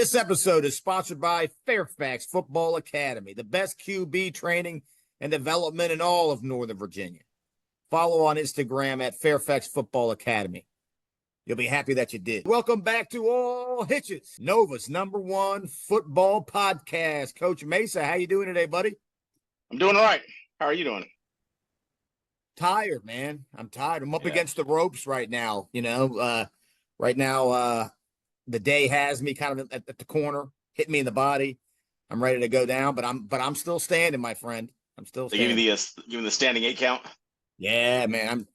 This episode is sponsored by Fairfax Football Academy, the best QB training and development in all of Northern Virginia. Follow on Instagram at Fairfax Football Academy. You'll be happy that you did. Welcome back to All Hitches, Nova's #1 football podcast. Coach Mesa, how you doing today, buddy? I'm doing all right. How are you doing? Tired, man. I'm tired. I'm up against the ropes right now. Right now, the day has me kind of at the corner, hit me in the body. I'm ready to go down, but I'm still standing, my friend. I'm still standing. They give me the standing 8 count. Yeah, man.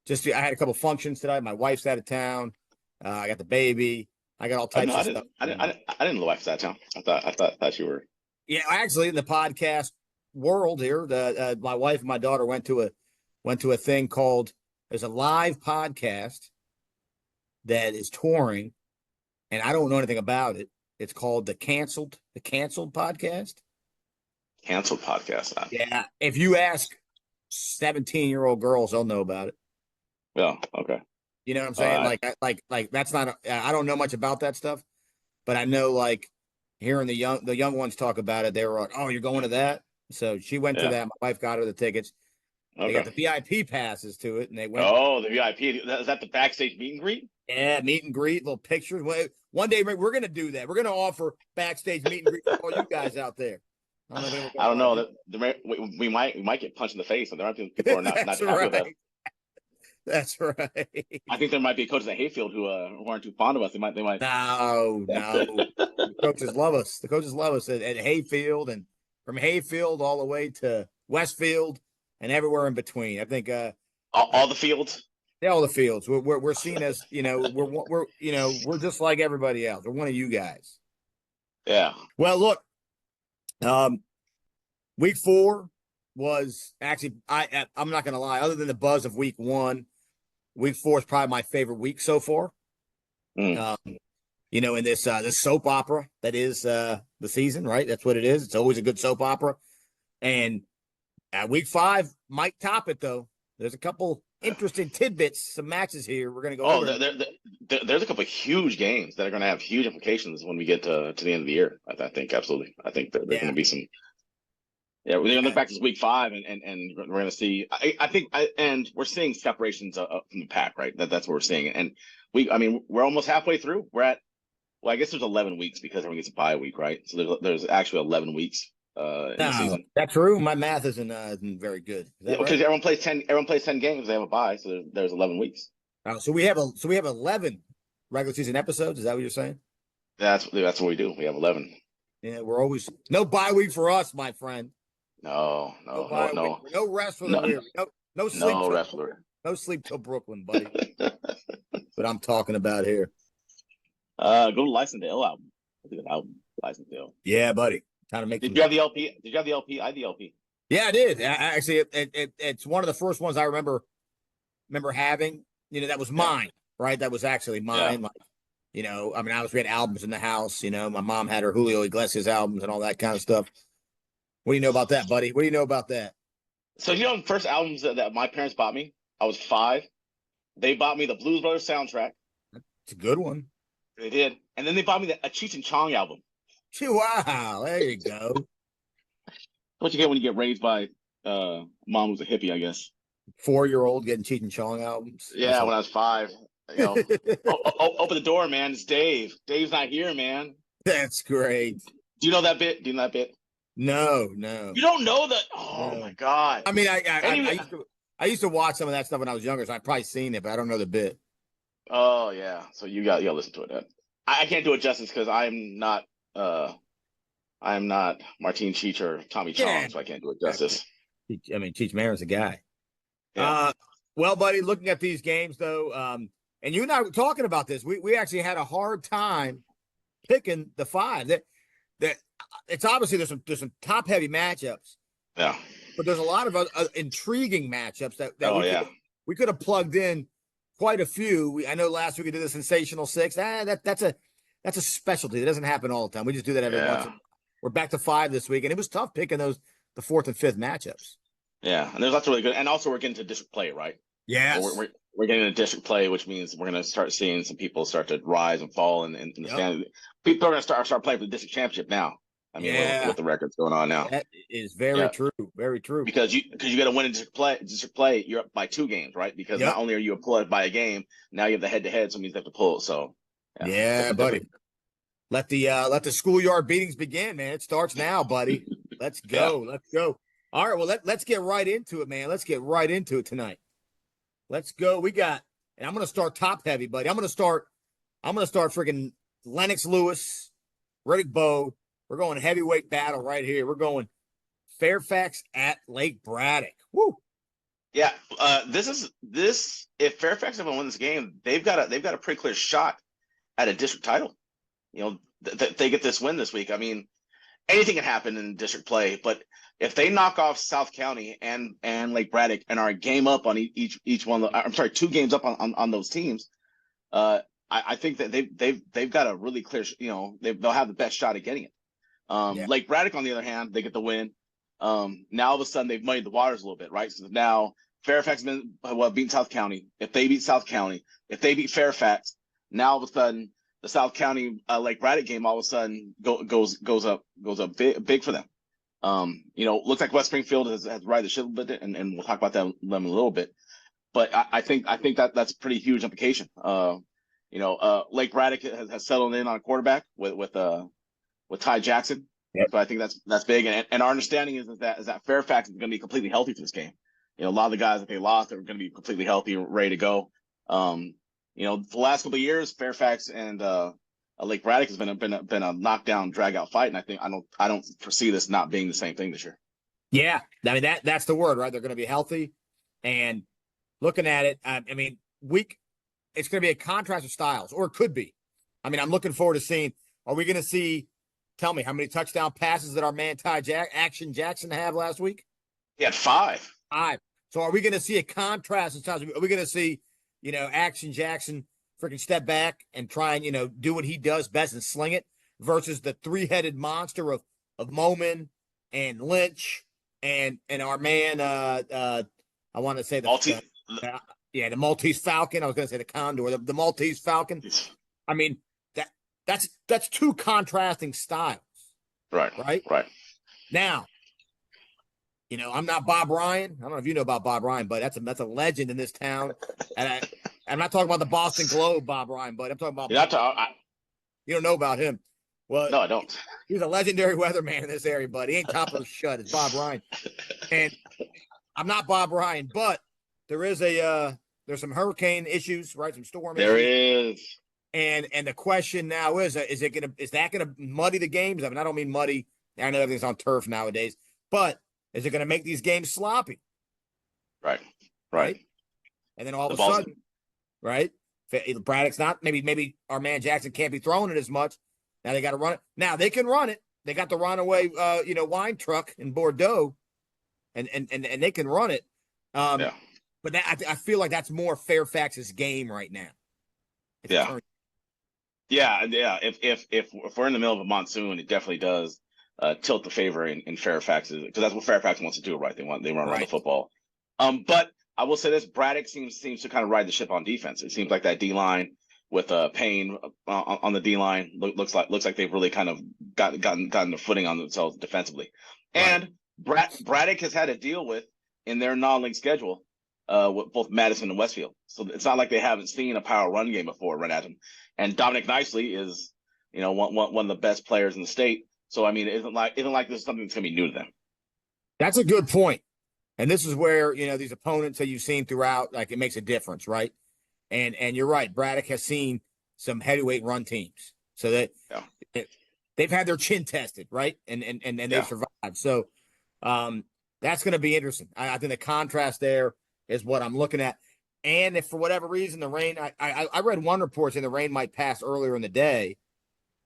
I had a couple functions today. My wife's out of town. I got the baby. I got all types of stuff. I didn't know the wife's out of town. I thought you were. Yeah, actually, in the podcast world here, my wife and my daughter went to a thing called. There's a live podcast that is touring, and I don't know anything about it. It's called the Canceled Podcast. Canceled Podcast. Huh? Yeah, if you ask 17-year-old girls, they'll know about it. Yeah. Okay. You know what I'm saying? Like that's not. I don't know much about that stuff, but I know like hearing the young ones talk about it, they were like, "Oh, you're going to that?" So she went to that. My wife got her the tickets. Okay. They got the VIP passes to it, and they went. Oh, the VIP. Is that the backstage meet and greet? Yeah, meet and greet, little pictures. One day we're going to do that. We're going to offer backstage meet and greet for all you guys out there. I don't know. We might get punched in the face, and there might be people who are not happy with us. That's right. I think there might be coaches at Hayfield who aren't too fond of us. They might. No. The coaches love us. The coaches love us at Hayfield, and from Hayfield all the way to Westfield and everywhere in between. I think all the fields. Yeah, all the fields. We're seen as we're just like everybody else. We're one of you guys. Yeah. Well, look. Week 4 was actually I'm not gonna lie. Other than the buzz of week 1, week 4 is probably my favorite week so far. In this soap opera that is the season, right? That's what it is. It's always a good soap opera. And week 5 might top it though. There's a couple interesting tidbits, some matches here. We're gonna go over. There's a couple of huge games that are gonna have huge implications when we get to the end of the year. I think absolutely. I think there's gonna be some. Yeah, we're gonna look back to week 5, and we're gonna see. I think we're seeing separations from the pack, right? That's what we're seeing. And we're almost halfway through. We're at, well, I guess there's 11 weeks because everyone gets a bye week, right? So there's actually 11 weeks in the season. That's true. My math isn't very good. Yeah, because everyone plays 10 games. They have a bye, so there's 11 weeks. Oh, so we have 11 regular season episodes. Is that what you're saying? That's what we do. We have 11. Yeah, we're always no bye week for us, my friend. No rest for the weary. No sleep. No rest for the weary. No sleep till Brooklyn, buddy. What I'm talking about here. Go to License to Ill album. I think an album, License to Ill. Yeah, buddy. Kind of make. Did you have the LP? Did you have the LP? I had the LP. Yeah, I did. Actually, it's one of the first ones I remember having. That was mine, right? That was actually mine. Yeah. Like, we had albums in the house. My mom had her Julio Iglesias albums and all that kind of stuff. What do you know about that, buddy? What do you know about that? So, the first albums that my parents bought me, I was 5. They bought me the Blues Brothers soundtrack. It's a good one. They did. And then they bought me a Cheech and Chong album. Wow, there you go. What you get when you get raised by mom who's a hippie, I guess. 4-year-old getting Cheech and Chong albums? Yeah, when I was 5. Open the door, man. It's Dave. Dave's not here, man. That's great. Do you know that bit? No. You don't know that? Oh, no. My God. I mean, I used to watch some of that stuff when I was younger, so I've probably seen it, but I don't know the bit. Oh, yeah. So you got to listen to it. I can't do it justice because I'm not Martine Cheech or Tommy Chong, so I can't do it justice. Cheech Marin's a guy. Yeah. Well, buddy, looking at these games, though, and you and I were talking about this, we actually had a hard time picking the 5. That it's obviously there's some top heavy matchups. Yeah. But there's a lot of intriguing matchups that we could have plugged in quite a few. I know last week we did the Sensational 6. That's a specialty. It doesn't happen all the time. We just do that every once in a while. We're back to 5 this week, and it was tough picking the 4th and 5th matchups. Yeah, and there's lots of really good. And also we're getting to district play, right? Yeah. So we're getting a district play, which means we're going to start seeing some people start to rise and fall in the standing. People are going to start playing for the district championship now. I mean, with the records going on now, that is very true, very true. Because you got to win a district play, you're up by 2 games, right? Because not only are you employed by a game, now you have the head-to-head, so it means they have to pull. So buddy, let the schoolyard beatings begin, man. It starts now, buddy. Let's go, let's go. All right, well let's get right into it, man. Let's get right into it tonight. Let's go. We got, and I'm gonna start top heavy, buddy. I'm gonna start freaking Lennox Lewis, Riddick Bowe. We're going heavyweight battle right here. We're going Fairfax at Lake Braddock. Woo. Yeah. This. If Fairfax ever win this game, they've got a pretty clear shot at a district title. You know, they get this win this week. I mean, anything can happen in district play, but if they knock off South County and Lake Braddock and are a game up on each one, I'm sorry, 2 games up on those teams, I think that they've got a really clear, you know, they'll have the best shot at getting it. Lake Braddock, on the other hand, they get the win. Now all of a sudden they've muddied the waters a little bit, right? So now Fairfax beating South County. If they beat South County, if they beat Fairfax, now all of a sudden the South County Lake Braddock game all of a sudden goes up big for them. You know, looks like West Springfield has ride the ship a bit, and we'll talk about them in a little bit. But I think that's a pretty huge implication. You know, Lake Braddock has settled in on a quarterback with Ty Jackson. Yep. So I think that's big. And our understanding is that Fairfax is going to be completely healthy for this game. You know, a lot of the guys that they lost are going to be completely healthy and ready to go. You know, the last couple of years, Fairfax and Lake Braddock has been a knockdown, drag out fight, and I don't foresee this not being the same thing this year. Yeah, I mean that's the word, right? They're going to be healthy, and looking at it, I mean, it's going to be a contrast of styles, or it could be. I mean, I'm looking forward to seeing. Are we going to see? Tell me how many touchdown passes did our man Action Jackson have last week? He had 5. 5. So are we going to see a contrast in styles? Are we going to see, you know, Action Jackson freaking step back and try and, you know, do what he does best and sling it versus the 3-headed monster of Moman and Lynch and our man I want to say the Maltese Falcon. I was going to say the Condor, the Maltese Falcon. I mean, that's 2 contrasting styles. Right. Now, you know, I'm not Bob Ryan. I don't know if you know about Bob Ryan, but that's a legend in this town. And I'm not talking about the Boston Globe, Bob Ryan, but I'm talking about. You don't know about him. Well, no, I don't. He's a legendary weatherman in this area, but he ain't top of the shut. It's Bob Ryan. And I'm not Bob Ryan, but there's some hurricane issues, right? Some storm there issues. Is. And the question now is that gonna muddy the games? I mean, I don't mean muddy. I know everything's on turf nowadays, but is it gonna make these games sloppy? Right. And then all of a sudden, right? Braddock's not. Maybe our man Jackson can't be throwing it as much. Now they got to run it. Now they can run it. They got the runaway, wine truck in Bordeaux, and they can run it. But I feel like that's more Fairfax's game right now. Yeah. If we're in the middle of a monsoon, it definitely does tilt the favor in Fairfax's, because that's what Fairfax wants to do, right? They want to run the football. But I will say this: Braddock seems to kind of ride the ship on defense. It seems like that D line with Payne on the D line looks like they've really kind of gotten the footing on themselves defensively. Right. And Braddock has had to deal with in their non-league schedule with both Madison and Westfield. So it's not like they haven't seen a power run game before run at them. And Dominic Nicely is, you know, one of the best players in the state. So I mean, it isn't like this is something that's gonna be new to them. That's a good point. And this is where, you know, these opponents that you've seen throughout, like, it makes a difference, right? And you're right. Braddock has seen some heavyweight run teams, so that they've had their chin tested, right? And they've survived. So that's going to be interesting. I think the contrast there is what I'm looking at. And if for whatever reason the rain, I read one report saying the rain might pass earlier in the day.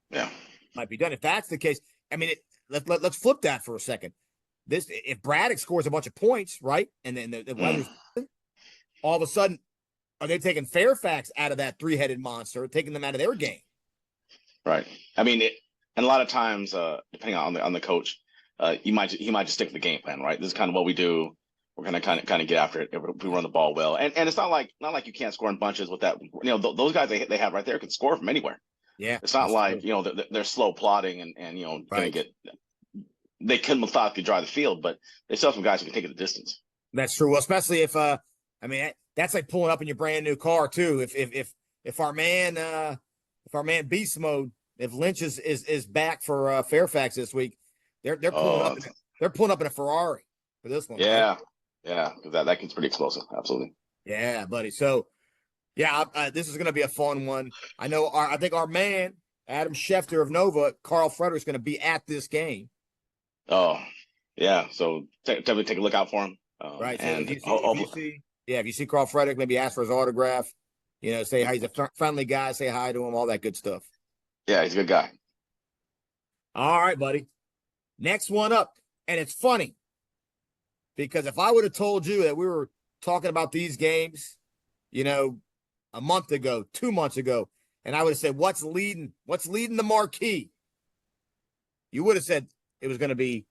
Yeah, might be done. If that's the case, I mean, let's flip that for a second. If Braddock scores a bunch of points, right, and then the weather's all of a sudden, are they taking Fairfax out of that 3-headed monster, taking them out of their game? Right. I mean, and a lot of times, depending on the coach, he might just stick with the game plan, right? This is kind of what we do. we're gonna kind of get after it if we run the ball well. And it's not like you can't score in bunches with that. Those guys they have right there can score from anywhere. Yeah, it's not like true. They're slow plotting and gonna get. They can methodically drive the field, but they still have some guys who can take it the distance. That's true. Well, especially if that's like pulling up in your brand new car too. If our man beast mode, if Lynch is back for Fairfax this week, they're pulling up in a Ferrari for this one. Yeah, right? Yeah, because that gets pretty explosive. Absolutely. Yeah, buddy. So, yeah, this is going to be a fun one. I think our man Adam Schefter of Nova, Carl Frederick's going to be at this game. Oh, yeah. So definitely take a look out for him. Right. So and if you see Carl Frederick, maybe ask for his autograph. Say hi. He's a friendly guy. Say hi to him. All that good stuff. Yeah, he's a good guy. All right, buddy. Next one up, and it's funny because if I would have told you that we were talking about these games, a month ago, 2 months ago, and I would have said, what's leading the marquee? You would have said it was going to be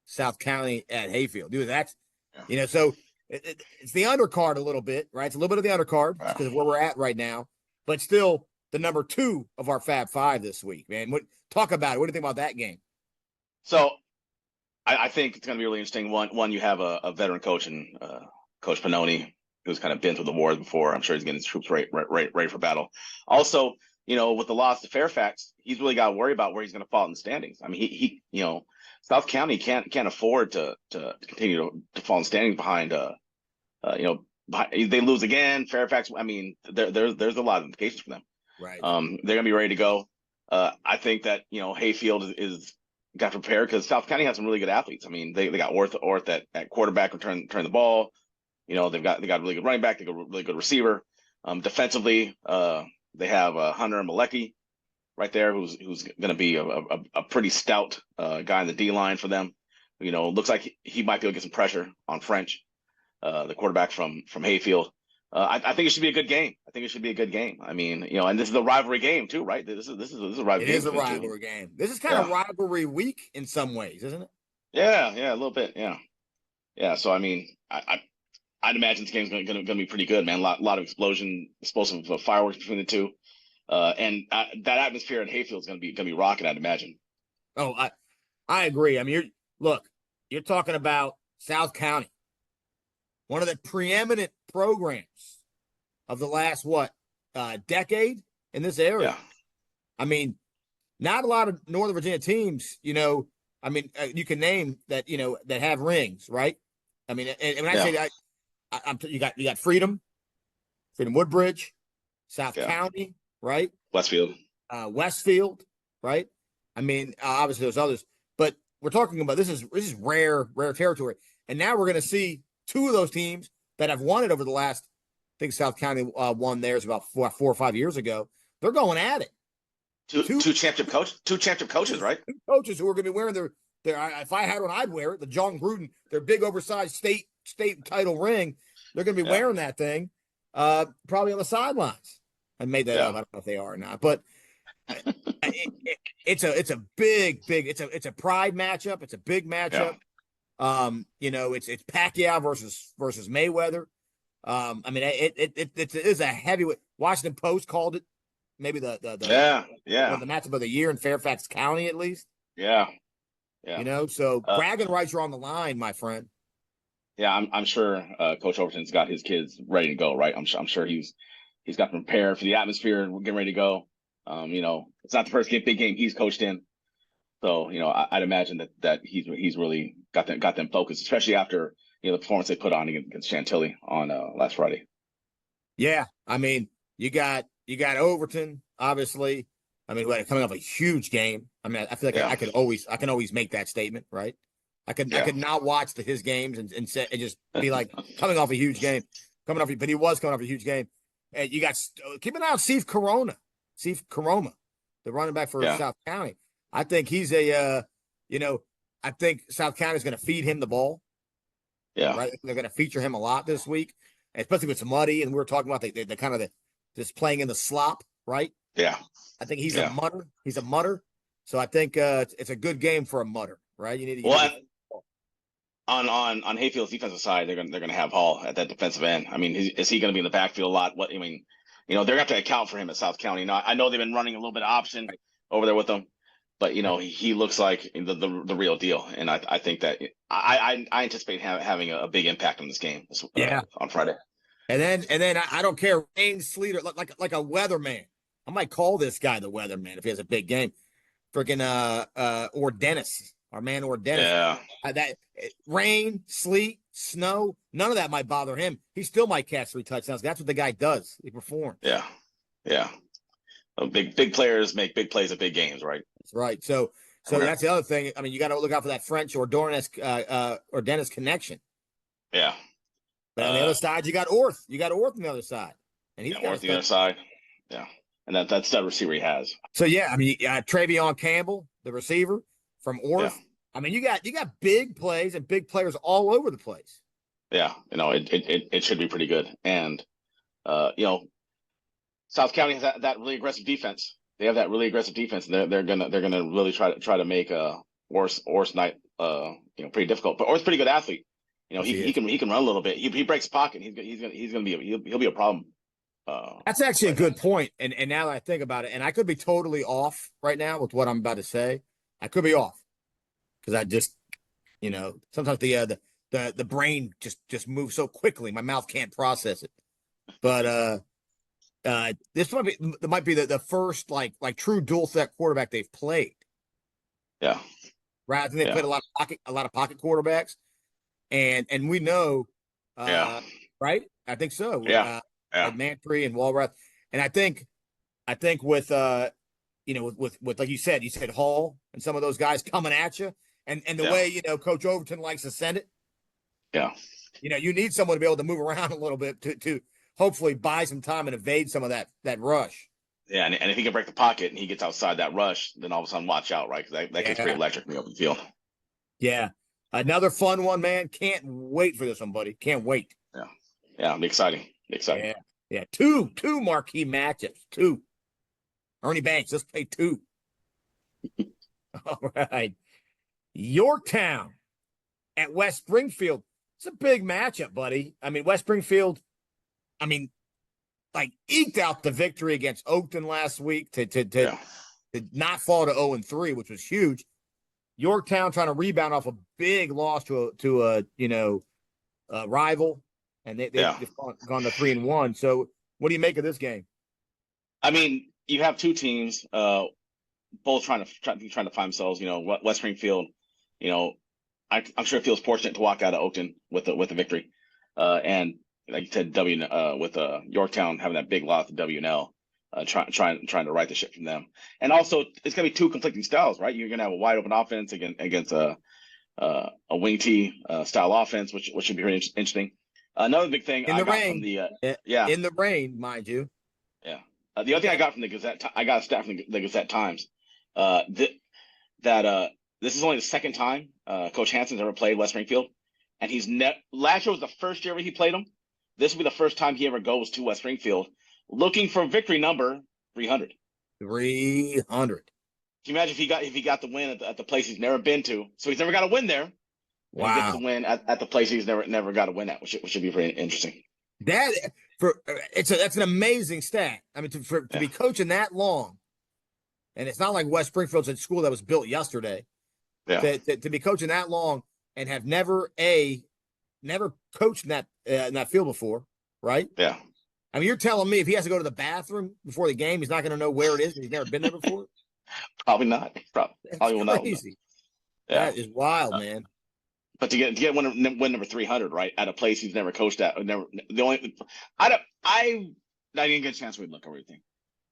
South County at Hayfield. So it's the undercard a little bit, right? It's a little bit of the undercard because of where we're at right now, but still the number 2 of our Fab Five this week, man. Talk about it. What do you think about that game? So I think it's going to be really interesting. One, you have a veteran coach and Coach Pannoni, who's kind of been through the wars before. I'm sure he's getting his troops ready for battle. Also, with the loss to Fairfax, he's really got to worry about where he's going to fall in the standings. I mean, he South County can't afford to continue to fall in standings behind. They lose again. Fairfax. I mean, there's a lot of implications for them. Right. They're going to be ready to go. I think that Hayfield is got prepared because South County has some really good athletes. I mean, they got Orth at quarterback who turn the ball. They've got a really good running back. They got a really good receiver. Defensively, they have Hunter and Malecki right there, who's going to be a pretty stout guy in the D line for them. Looks like he might be able to get some pressure on French, the quarterback from Hayfield. I think it should be a good game. I mean, and this is a rivalry game too, right? This is a rivalry. It is a rivalry game. This is kind of rivalry week in some ways, isn't it? Yeah, a little bit. Yeah. So I mean, I'd imagine this game's going to be pretty good, man. A lot of explosive fireworks between the two, and that atmosphere at Hayfield is going to be rocking, I'd imagine. Oh, I agree. I mean, you're talking about South County, one of the preeminent programs of the last decade in this area. Yeah. I mean, not a lot of Northern Virginia teams. I mean, you can name that that have rings, right? I mean, and when I say that. You got Freedom Woodbridge, South County, right? Westfield, right? I mean, obviously there's others, but we're talking about this is rare territory, and now we're going to see 2 of those teams that have won it over the last. I think South County won theirs about 4 or 5 years ago. They're going at it. Two championship coaches, right? 2 coaches who are going to be wearing their. If I had one, I'd wear it. The John Gruden, their big oversized state title ring. They're going to be wearing that thing, probably on the sidelines. I made that up. I don't know if they are or not, but it's a big. It's a pride matchup. It's a big matchup. Yeah. It's Pacquiao versus Mayweather. I mean, it is a heavyweight. Washington Post called it maybe the matchup of the year in Fairfax County, at least. Yeah. So bragging rights are on the line, my friend. Yeah, I'm sure Coach Overton's got his kids ready to go, right? I'm sure he's got them prepared for the atmosphere and we're getting ready to go. It's not the first big game he's coached in, so I'd imagine that he's really got them focused, especially after the performance they put on against Chantilly on last Friday. Yeah, I mean, you got Overton, obviously. I mean, coming off a huge game. I mean, I feel like I can always make that statement, right? I could not watch his games and just be like coming off a huge game, but he was coming off a huge game. And you got keep an eye on Steve Coroma, the running back for South County. I think he's I think South County is going to feed him the ball. Yeah, right. They're going to feature him a lot this week, especially with it's muddy. And we were talking about the kind of just playing in the slop, right? Yeah, I think he's a mutter. He's a mutter. So I think it's a good game for a mutter, right? You need to. on Hayfield's defensive side, they're gonna have Hall at that defensive end. I mean, is he gonna be in the backfield a lot? What I mean, they're gonna have to account for him at South County. Now, I know they've been running a little bit of option over there with him, but he looks like the real deal, and I think that I anticipate having a big impact on this game on Friday. And then I don't care, rain, sleet, or like a weatherman. I might call this guy the weatherman if he has a big game. Freaking or Dennis, our man or Dennis. Yeah. That rain, sleet, snow, none of that might bother him. He still might catch 3 touchdowns. That's what the guy does. He performs. Yeah. Big players make big plays at big games, right? That's right. So that's the other thing. I mean, you got to look out for that French or Dennis connection. Yeah. But on the other side, you got Orth. You got Orth on the other side, and he's got Orth on the other side. Yeah, and that's the receiver he has. So yeah, I mean, Travion Campbell, the receiver from Orth. Yeah. I mean, you got big plays and big players all over the place. Yeah, it should be pretty good, and South County has that really aggressive defense. They have that really aggressive defense, and they're gonna really try to make Orth's night pretty difficult. But Orth's a pretty good athlete. He can run a little bit. He breaks the pocket. He'll be a problem. That's actually a good point. And now that I think about it, and I could be totally off right now with what I'm about to say. I could be off because I just, sometimes the brain just moves so quickly, my mouth can't process it. But this might be the first like true dual threat quarterback they've played. Yeah. Right. I think they played a lot of pocket quarterbacks. And we know, right? I think so. Mantry and Walrath, and I think with with like you said Hall and some of those guys coming at you, and the way Coach Overton likes to send it. Yeah. You need someone to be able to move around a little bit to hopefully buy some time and evade some of that rush. Yeah, and if he can break the pocket and he gets outside that rush, then all of a sudden watch out, right? Because that gets pretty electric in the open field. Yeah. Another fun one, man. Can't wait for this one, buddy. Can't wait. Yeah, it'll be exciting. Yeah. Two marquee matchups. 2. Ernie Banks, let's play 2. All right. Yorktown at West Springfield. It's a big matchup, buddy. I mean, West Springfield, eked out the victory against Oakton last week to not fall to 0-3, which was huge. Yorktown trying to rebound off a big loss to a rival, and they've gone to 3-1. So, what do you make of this game? I mean, you have 2 teams, both trying to find themselves. West Springfield. I'm sure it feels fortunate to walk out of Oakton with a victory, and like you said, with Yorktown having that big loss to WNL. Trying to right the ship from them, and also it's gonna be 2 conflicting styles, right? You're gonna have a wide open offense against a wing T style offense, which should be really interesting. Another big thing in the rain, mind you. Yeah. The other thing I got from the Gazette, I got a stat from the Gazette Times, that this is only the second time Coach Hanson's ever played West Springfield, and last year was the first year he played them. This will be the first time he ever goes to West Springfield. Looking for victory number 300. 300. Can you imagine if he got the win at the place he's never been to? So he's never got a win there. Wow. He gets the win at the place he's never got a win at, which should be pretty interesting. That's an amazing stat. I mean, to be coaching that long, and it's not like West Springfield's a school that was built yesterday. Yeah. To be coaching that long and have never coached in that field before, right? Yeah. I mean, you're telling me if he has to go to the bathroom before the game, he's not going to know where it is and he's never been there before? Probably not. Probably will not. Crazy. Yeah. That is wild, man. But to get win number 300, right, at a place he's never coached at, I didn't get a chance to look over everything.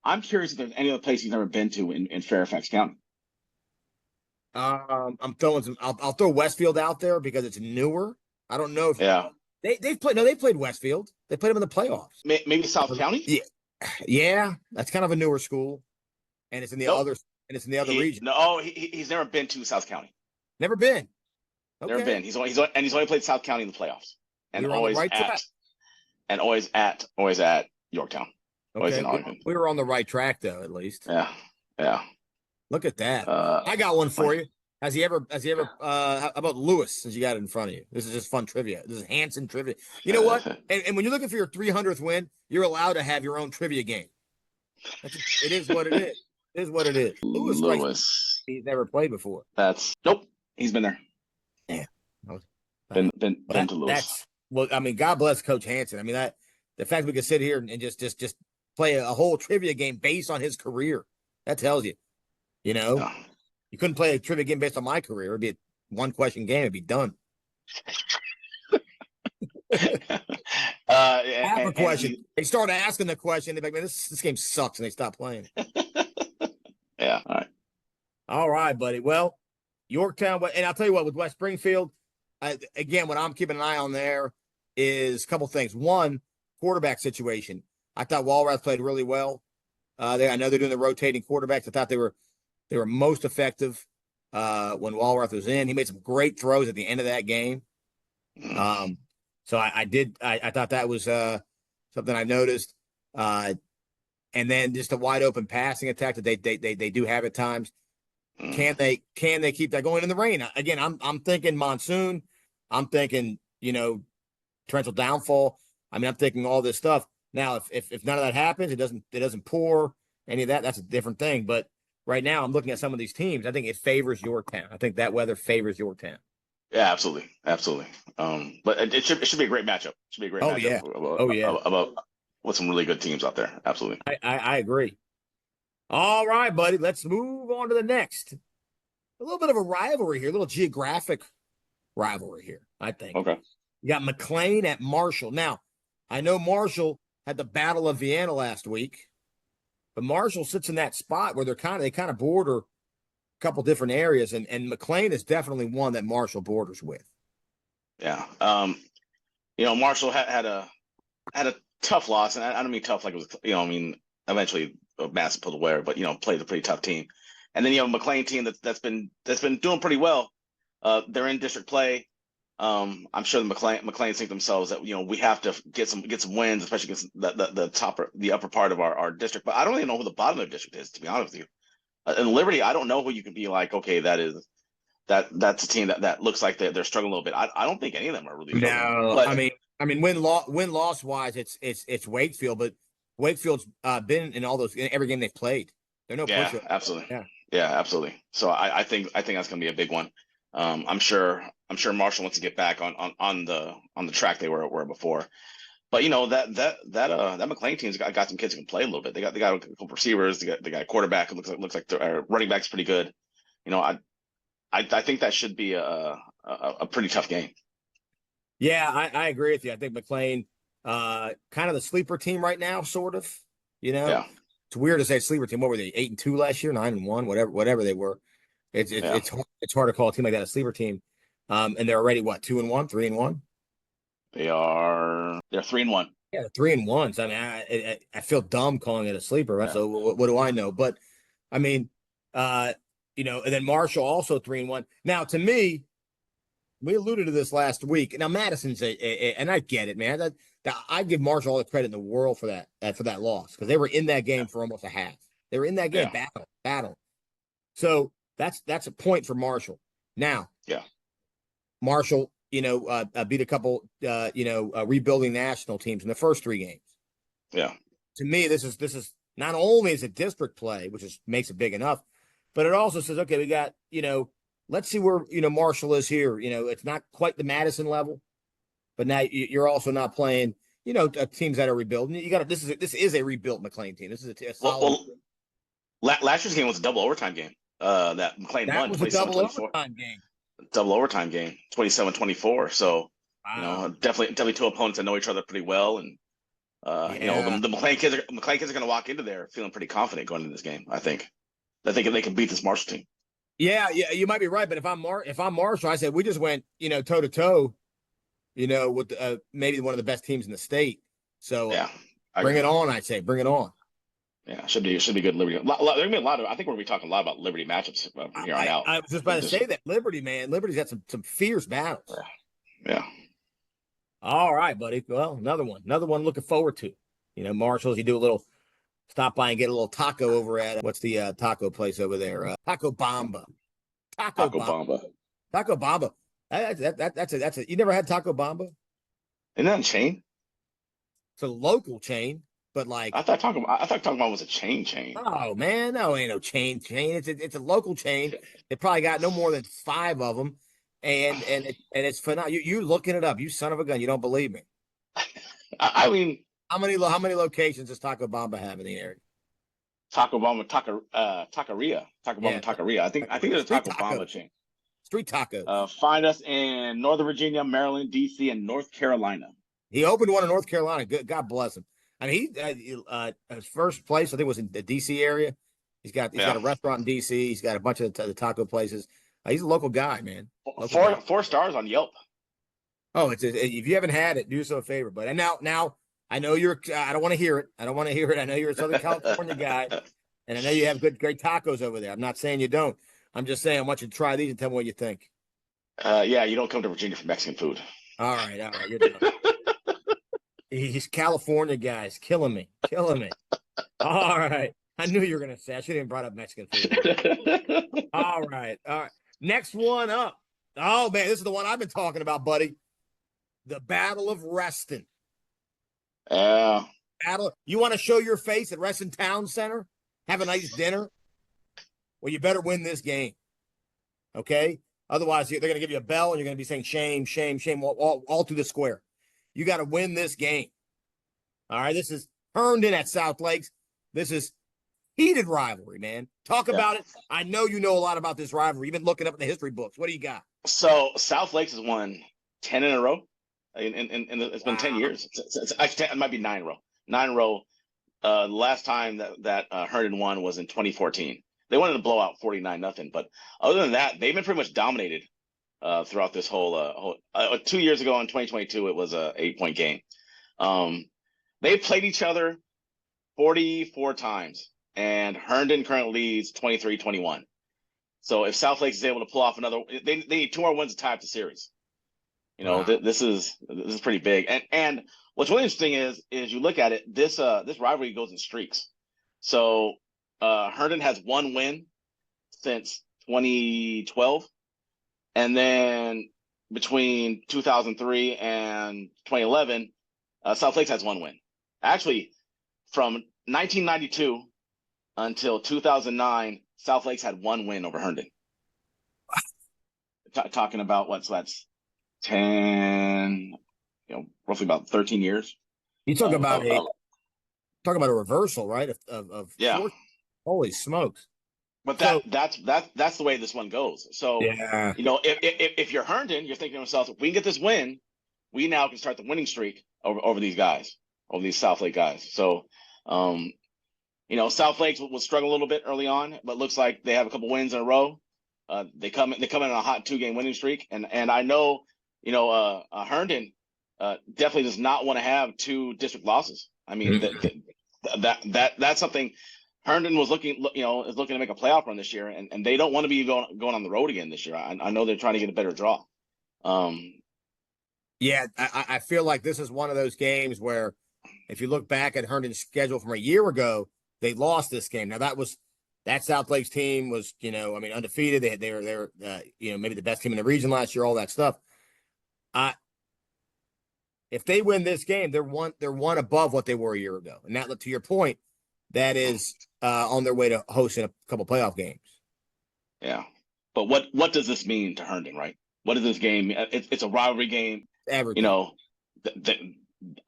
I'm curious if there's any other place he's never been to in Fairfax County. I'm throwing I'll throw Westfield out there because it's newer. I don't know if they played Westfield. They played them in the playoffs. Maybe South County? Yeah. That's kind of a newer school. And it's in the other region. No, he's never been to South County. Never been. Okay. Never been. He's only played South County in the playoffs. And always at Yorktown. Always in Ogden. We were on the right track though, at least. Yeah. Look at that. I got one for you. Has he ever? How about Lewis? Since you got it in front of you, this is just fun trivia. This is Hanson trivia. You know what? And when you're looking for your 300th win, you're allowed to have your own trivia game. It is what it is. It is what it is. Lewis. He's never played before. Nope. He's been there. Yeah. Been to Lewis. Well, I mean, God bless Coach Hanson. I mean, the fact we could sit here and just play a whole trivia game based on his career, that tells you, No. You couldn't play a trivia game based on my career. It'd be a one-question game. It'd be done. I have a question. They started asking the question. They're like, man, this game sucks, and they stopped playing. Yeah. All right. All right, buddy. Well, Yorktown, and I'll tell you what, with West Springfield, again, what I'm keeping an eye on there is a couple things. One, quarterback situation. I thought Walrath played really well. I know they're doing the rotating quarterbacks. I thought they were most effective when Walrath was in. He made some great throws at the end of that game. So I thought that was something I noticed. And then just a wide open passing attack that they do have at times. Can they keep that going in the rain? Again, I'm thinking monsoon. I'm thinking, torrential downfall. I mean, I'm thinking all this stuff. Now, if none of that happens, it doesn't pour any of that. That's a different thing. But right now, I'm looking at some of these teams. I think it favors Yorktown. I think that weather favors Yorktown. Yeah, absolutely. But it should be a great matchup. It should be a great matchup. About with some really good teams out there. Absolutely. I agree. All right, buddy. Let's move on to the next. A little bit of a rivalry here, a little geographic rivalry here, I think. Okay. You got McLean at Marshall. Now, I know Marshall had the Battle of Vienna last week, but Marshall sits in that spot where they kind of border a couple different areas, and McLean is definitely one that Marshall borders with. Yeah. Marshall had a tough loss, and I don't mean tough like it was, eventually Massa pulled away, but played a pretty tough team. And then McLean team that's been doing pretty well. They're in district play. I'm sure the McLean think themselves that we have to get some wins, especially against the upper part of our district. But I don't really know who the bottom of the district is, to be honest with you. And Liberty, I don't know who you can be like. Okay, that's a team that looks like they're struggling a little bit. I don't think any of them are really. No, but, I mean, win loss wise, it's Wakefield, but Wakefield's been in every game they've played. They're no push. Absolutely. Yeah, absolutely. So I think that's going to be a big one. I'm sure Marshall wants to get back on the track they were before. But that McLean team's got some kids who can play a little bit. They got a couple receivers. They got a quarterback. It looks like their running back's pretty good. I think that should be a pretty tough game. Yeah, I agree with you. I think McLean, kind of the sleeper team right now, sort of. Yeah. It's weird to say sleeper team. What were they? 8-2 last year, 9-1, whatever they were. It's hard to call a team like that a sleeper team. And they're already 2-1, 3-1. They're 3-1. Yeah, 3-1. So I mean, I feel dumb calling it a sleeper. Right? Yeah. So what do I know? But I mean, and then Marshall also 3-1. Now, to me, we alluded to this last week. Now Madison's and I get it, man. That I give Marshall all the credit in the world for that loss, because they were in that game for almost a half. They were in that game battle. So that's a point for Marshall. Now, Marshall, beat a couple, rebuilding national teams in the first 3 games. Yeah. To me, this is not only is it district play, which makes it big enough, but it also says, okay, we got, let's see where, Marshall is here. It's not quite the Madison level, but now you're also not playing, teams that are rebuilding. This is a rebuilt McLean team. This is a solid. Well, last year's game was a double overtime game. That McLean won. Was a double overtime game. Double overtime game, 27-24. So, wow. Definitely 2 opponents that know each other pretty well, and the McLean kids are going to walk into there feeling pretty confident going into this game. I think they can beat this Marshall team. Yeah, you might be right, but if I'm Marshall, I said we just went toe to toe, with maybe one of the best teams in the state. So bring it on. I'd say bring it on. Yeah, should be good Liberty. There's gonna be a lot of. I think we're gonna be talking a lot about Liberty matchups from here on out. I was just about to say that Liberty, man. Liberty's got some fierce battles. Yeah. All right, buddy. Well, another one looking forward to. Marshall's, you do a little stop by and get a little taco over at what's the taco place over there? Taco Bamba. Taco Taco Bamba. Bamba. Taco Bamba. That's a. You never had Taco Bamba? Isn't that a chain? It's a local chain, but like, I thought Taco Bamba was a chain. oh man, no, ain't no chain. It's a local chain. They probably got no more than 5 of them, and it's phenomenal. You looking it up? You son of a gun! You don't believe me? I mean, how many locations does Taco Bamba have in the area? Taco Bamba, Taqueria, Taco Yeah, Bamba, Taqueria. I think there's a street Taco Bamba tacos. chain. Street tacos. Find us in Northern Virginia, Maryland, DC, and North Carolina. He opened one in North Carolina. Good, God bless him. I mean, his first place I think was in the DC area. He's got a restaurant in DC. He's got a bunch of the taco places. He's a local guy, man. Four stars on Yelp. Oh, if you haven't had it, do so a favor. But now I know you're. I don't want to hear it. I know you're a Southern California guy, and I know you have great tacos over there. I'm not saying you don't. I'm just saying I want you to try these and tell me what you think. Yeah, you don't come to Virginia for Mexican food. All right, you're done. He's California guys, killing me. All right. I knew you were going to say. I should have even brought up Mexican food. All right. Next one up. Oh, man, this is the one I've been talking about, buddy. The Battle of Reston. You want to show your face at Reston Town Center? Have a nice dinner? Well, you better win this game. Okay? Otherwise, they're going to give you a bell, and you're going to be saying shame, shame, shame all through the square. You got to win this game. All right? This is Herndon at South Lakes. This is heated rivalry, man. Talk about it. I know you know a lot about this rivalry. You've been looking up in the history books. What do you got? So South Lakes has won 10 in a row. And it's been 10 years. It's actually it might be 9 in a row. 9 in a row. The last time that Herndon won was in 2014. They wanted to blow out 49-0, but other than that, they've been pretty much dominated throughout this whole 2 years ago in 2022. It was a 8-point game. They played each other 44 times, and Herndon currently leads 23-21. So if South Lakes is able to pull off another, they need 2 more wins to tie up the series. You know, wow. This is pretty big. And what's really interesting is you look at it, this rivalry goes in streaks. So Herndon has 1 win since 2012, and then between 2003 and 2011, South Lakes has 1 win. Actually, from 1992 until 2009, South Lakes had 1 win over Herndon. Talking about so that's 10, roughly about 13 years. You talk about a reversal, right? Of yeah. Holy smokes! But that's the way this one goes. So yeah. If you're Herndon, you're thinking to yourself, if we can get this win, we now can start the winning streak over these guys, over these South Lake guys. So, South Lakes was struggling a little bit early on, but looks like they have a couple wins in a row. They come in on a hot 2-game winning streak, and I know Herndon definitely does not want to have 2 district losses. I mean that's something Herndon was looking to make a playoff run this year, and they don't want to be going on the road again this year. I know they're trying to get a better draw. Yeah, I feel like this is one of those games where if you look back at Herndon's schedule from a year ago, they lost this game. Now that South Lakes team was, undefeated. They were maybe the best team in the region last year, all that stuff. If they win this game, they're one above what they were a year ago. And that, to your point, that is on their way to hosting a couple playoff games. Yeah. But what does this mean to Herndon, right? What is this game? It's a rivalry game. Everything.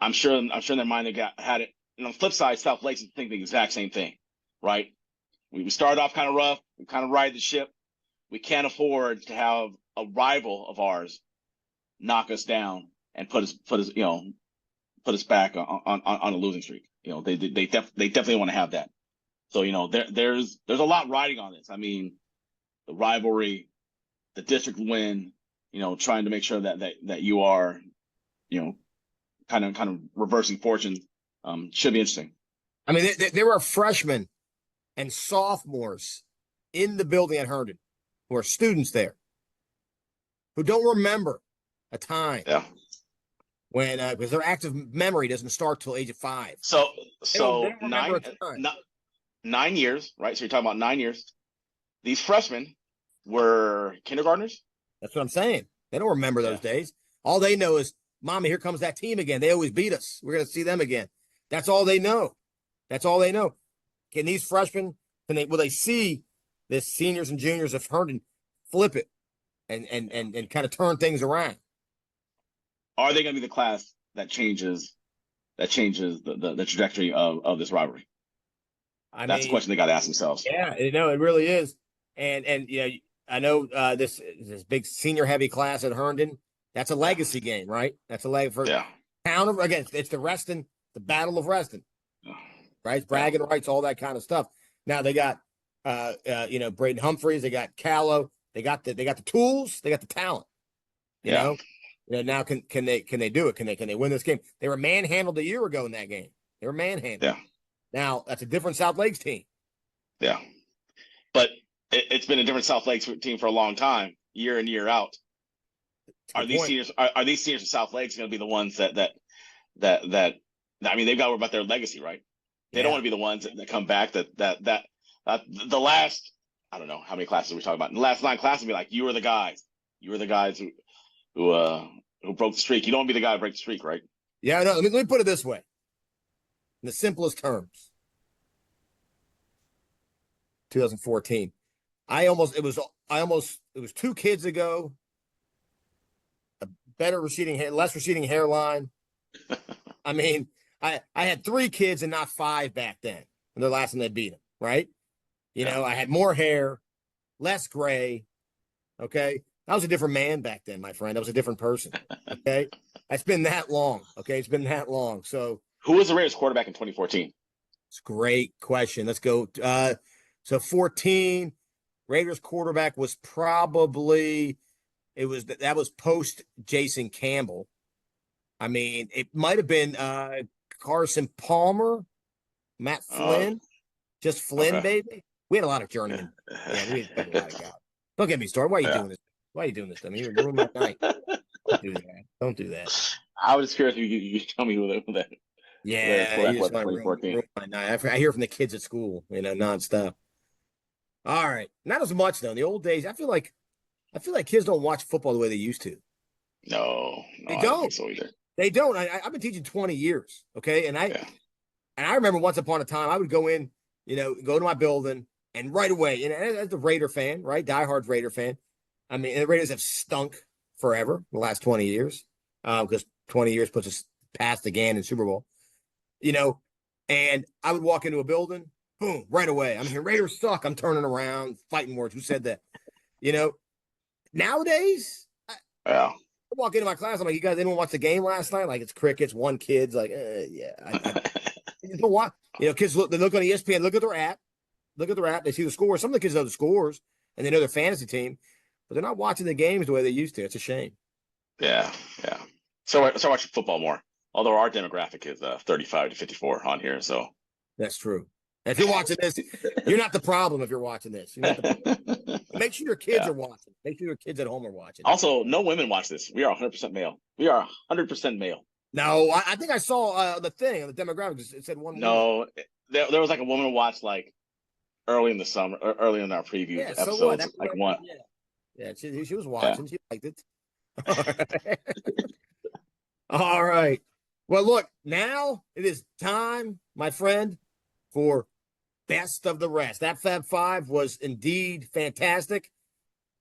I'm sure in their mind they had it. On the flip side, South Lakes is thinking the exact same thing, right? We started off kind of rough. We kind of ride the ship. We can't afford to have a rival of ours knock us down and put us back on a losing streak. They definitely want to have that. So there's a lot riding on this. I mean, the rivalry, the district win, trying to make sure that you are, kind of reversing fortunes. Should be interesting. I mean, there are freshmen and sophomores in the building at Herndon who are students there who don't remember a time when because their active memory doesn't start till age of 5. So they don't 9 years, right? So you're talking about 9 years. These freshmen were kindergartners. That's what I'm saying. They don't remember those days. All they know is, Mommy, here comes that team again. They always beat us. We're going to see them again. That's all they know. That's all they know. Can these freshmen, will they see this seniors and juniors of Herndon flip it and kind of turn things around? Are they going to be the class that changes the trajectory of this rivalry? That's a question they got to ask themselves. Yeah, it really is. And I know this big senior heavy class at Herndon. That's a legacy game, right? That's a leg for town again. It's the Battle of Reston, right? Bragging rights, all that kind of stuff. Now they got Braden Humphreys, they got Callow, they got the tools, they got the talent. You know, now can they do it? Can they win this game? They were manhandled a year ago in that game. They were manhandled. Yeah. Now that's a different South Lakes team. Yeah, but it's been a different South Lakes team for a long time, year in, year out. Are these seniors of South Lakes going to be the ones that I mean, they've got to worry about their legacy, right? They don't want to be the ones that come back that the last, I don't know how many classes we're talking about. In the last 9 classes, be like, you were the guys who broke the streak. You don't want to be the guy who break the streak, right? Yeah, no. Let me put it this way, in the simplest terms. 2014. It was 2 kids ago. Less receding hairline. I mean, I had 3 kids and not 5 back then. And the last time they beat them, right? I had more hair, less gray. Okay. I was a different man back then, my friend. I was a different person. Okay. It's been that long. Okay. It's been that long. So who was the Raiders quarterback in 2014? It's a great question. Let's go. So 14, Raiders quarterback was probably, that was post Jason Campbell. I mean, it might have been Carson Palmer, Matt Flynn, just Flynn, baby. We had a lot of journeymen. Yeah, we had a lot of guys. Don't get me started. Why are you doing this? Why are you doing this? I mean, you're ruining my night. Don't do that. I was curious if you could tell me who that. Yeah, you just want to ruin my night. I hear from the kids at school, nonstop. All right, not as much though. In the old days, I feel like kids don't watch football the way they used to. No, they don't. I don't think so either. They don't. I've been teaching 20 years, okay, and I remember once upon a time I would go in, go to my building, and right away, and as a Raider fan, right, diehard Raider fan. I mean, the Raiders have stunk forever the last 20 years, because 20 years puts us past the Gann and Super Bowl, and I would walk into a building, boom, right away. I'm hearing Raiders suck. I'm turning around, fighting words. Who said that? Nowadays, I walk into my class. I'm like, you guys didn't watch the game last night? Like, it's crickets, one kid's like, yeah. I don't watch. Kids they look on ESPN, look at their app. They see the scores. Some of the kids know the scores, and they know their fantasy team, but they're not watching the games the way they used to. It's a shame. Yeah. So I watch football more. Although our demographic is 35 to 54 on here, so that's true. If you're watching this, you're not the problem. If you're watching this, make sure your kids are watching. Make sure your kids at home are watching. Also, no women watch this. We are 100% male. We are 100% male. No, I think I saw the thing on the demographics. It said one. No, there was like a woman who watched like early in the summer, or early in our preview episodes. So like one. Yeah, she was watching. Yeah. She liked it. All right. All right. Well, look, now it is time, my friend, for best of the rest. That Fab Five was indeed fantastic,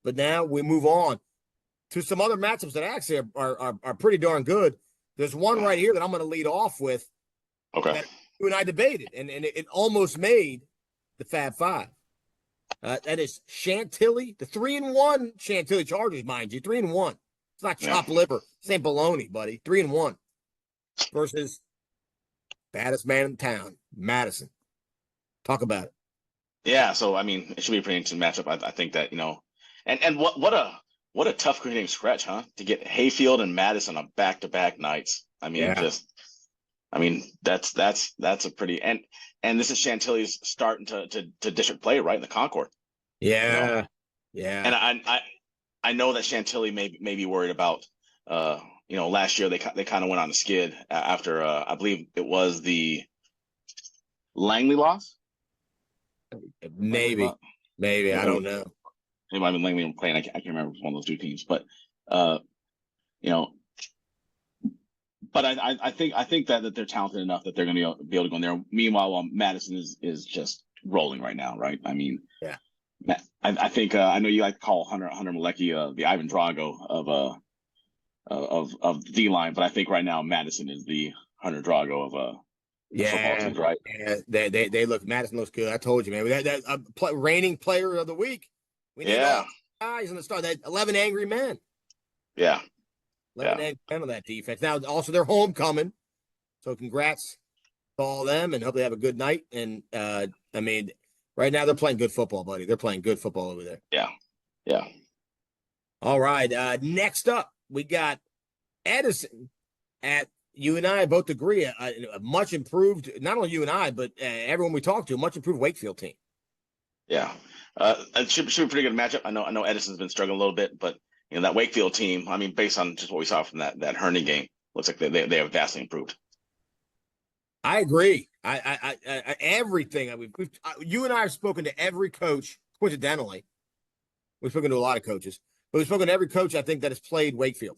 but now we move on to some other matchups that actually are pretty darn good. There's one right here that I'm going to lead off with. Okay. That you and I debated, and it almost made the Fab Five. That is Chantilly, the 3-1 Chantilly Chargers, mind you, 3-1. It's not chopped liver. This ain't baloney, buddy. 3-1 versus baddest man in town, Madison. Talk about it. Yeah, so I mean, it should be a pretty interesting matchup. I think that and what a tough creating stretch, huh? To get Hayfield and Madison on back-to-back nights. I mean, that's a pretty and this is Chantilly's starting to district play right in the Concord. Yeah, yeah. And I know that Chantilly may be worried about. Last year they kind of went on the skid after I believe it was the Langley loss. Maybe I don't know. It might have been Langley and McLean. I can't remember if it was one of those two teams, but you know, but I think that they're talented enough that they're going to be able to go in there. Meanwhile, Madison is just rolling right now, right? I mean, yeah. I think I know you like to call Hunter Malecki the Ivan Drago of D line, but I think right now Madison is the Hunter Drago of football teams, right? Yeah, they look. Madison looks good. I told you, man. That reigning player of the week. We need all guys in the start. That 11 angry men. Yeah. 11 angry men on that defense. Now, also they're homecoming, so congrats to all of them, and hope they have a good night. And I mean, right now they're playing good football, buddy. They're playing good football over there. Yeah. Yeah. All right. Next up, we got Edison at. You and I both agree, a much improved, not only you and I, but everyone we talk to, much improved Wakefield team. Yeah. It should be a pretty good matchup. I know Edison's been struggling a little bit, but you know, that Wakefield team, I mean, based on just what we saw from that Herndon game, looks like they have vastly improved. I agree. I everything. You and I have spoken to every coach, coincidentally. We've spoken to a lot of coaches, but we've spoken to every coach, I think, that has played Wakefield.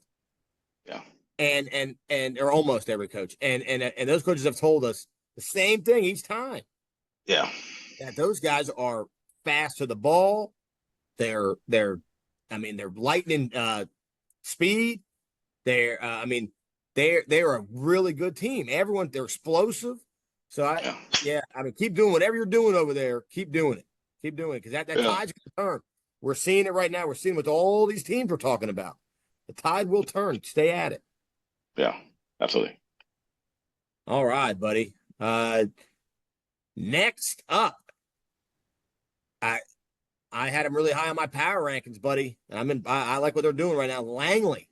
Yeah. And or almost every coach. And those coaches have told us the same thing each time. Yeah. That those guys are fast to the ball. They're lightning speed. They're a really good team. They're explosive. So keep doing whatever you're doing over there. Keep doing it. Keep doing it, because that tide's going to turn. We're seeing it right now. We're seeing it with all these teams we're talking about. The tide will turn. Stay at it. Yeah, absolutely. All right, buddy. Next up, I had them really high on my power rankings, buddy. I like what they're doing right now. Langley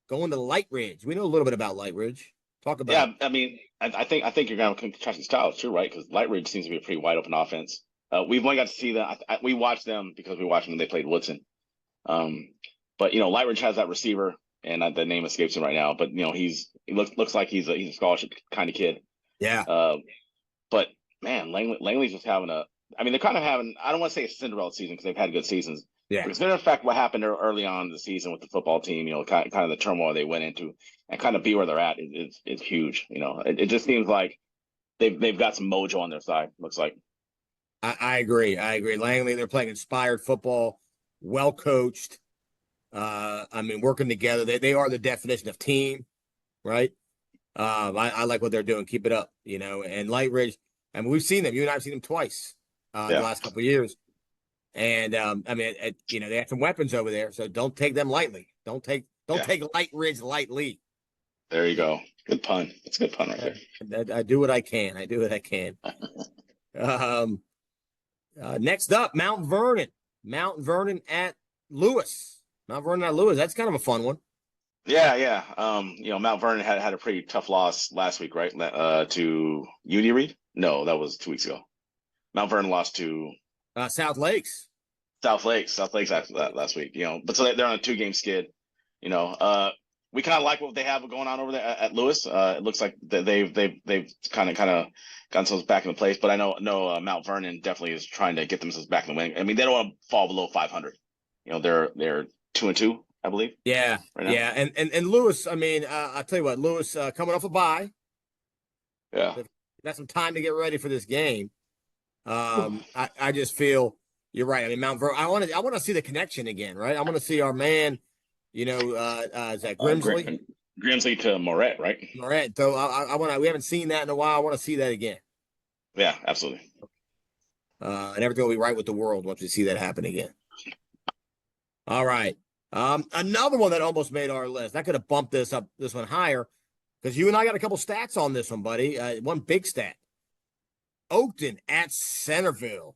going to Light Ridge. We know a little bit about Light Ridge. Talk about. Yeah, I mean, I think you're going to contrast styles too, right? Because Light Ridge seems to be a pretty wide open offense. We've only got to see them. We watched them because we watched them when they played Woodson. But you know, Light Ridge has that receiver. And the name escapes him right now, but you know he looks like he's a scholarship kind of kid. Yeah. But man, Langley's just having they're kind of having, I don't want to say a Cinderella season because they've had good seasons. Yeah. Consider in fact what happened early on in the season with the football team, you know, kind of the turmoil they went into, and kind of be where they're at is huge. You know, it just seems like they've got some mojo on their side. Looks like. I agree. Langley, they're playing inspired football, well coached. Working together. They are the definition of team, right? I like what they're doing. Keep it up, you know. And Light Ridge, we've seen them. You and I have seen them twice the last couple of years. And they have some weapons over there, so don't take them lightly. Don't take Light Ridge lightly. There you go. Good pun. That's a good pun right there. I do what I can. Next up, Mount Vernon. Mount Vernon at Lewis. Mount Vernon at Lewis. That's kind of a fun one. Yeah. Mount Vernon had a pretty tough loss last week, right? To Uni Reed? No, that was 2 weeks ago. Mount Vernon lost to South Lakes. South Lakes after that last week. You know, but so they're on a 2-game skid. You know, we kind of like what they have going on over there at Lewis. It looks like they've kind of gotten themselves back into place. But I know Mount Vernon definitely is trying to get themselves back in the win. I mean, they don't want to fall below 500. You know, they're 2-2, I believe. Yeah, right now. Yeah, and Lewis. I mean, I'll tell you what, Lewis coming off a bye. Yeah, got some time to get ready for this game. I just feel you're right. I mean, Mount Vernon. I want to see the connection again, right? I want to see our man. You know, is that Grimsley? Grimsley to Moret, right? Moret. So I want to. We haven't seen that in a while. I want to see that again. Yeah, absolutely. And everything will be right with the world once we see that happen again. All right. Another one that almost made our list. I could have bumped this one higher, because you and I got a couple stats on this one, buddy. One big stat. Oakton at Centerville.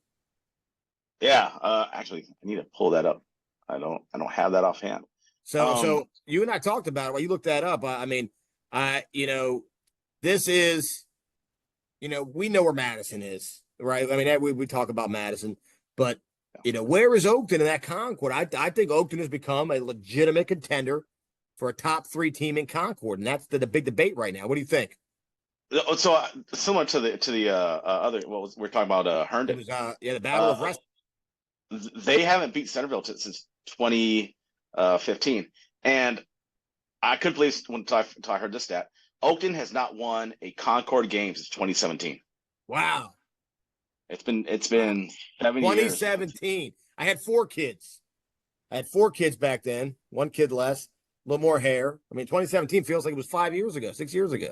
Yeah. Actually, I need to pull that up. I don't have that offhand. So you and I talked about it. Well, you looked that up. This is, we know where Madison is, right? I mean, we talk about Madison, but where is Oakton in that Concord? I think Oakton has become a legitimate contender for a top 3 team in Concord, and that's the big debate right now. What do you think? So similar to the other, we're talking about Herndon. It was the Battle of Wrestling. they haven't beat Centerville since 2015, and I couldn't believe until I heard this stat. Oakton has not won a Concord game since 2017. Wow. It's been 7 years. 2017. I had 4 kids. I had 4 kids back then. 1 kid less, a little more hair. I mean, 2017 feels like it was 5 years ago, 6 years ago.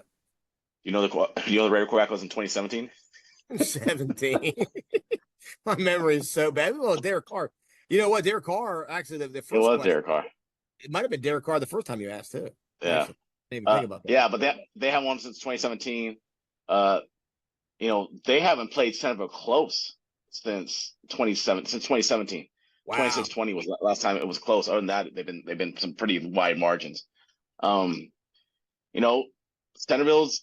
The Raider quarterback was in 2017. 17. My memory is so bad. Well, Derek Carr. You know what? Derek Carr, actually, the first it was question, Derek Carr. It might have been Derek Carr the first time you asked, too. Yeah. Actually, I didn't even think about that. Yeah, but they haven't won since 2017. They haven't played Centerville close since 2017. Wow. 26-20 was the last time it was close. Other than that, they've been some pretty wide margins. Centerville's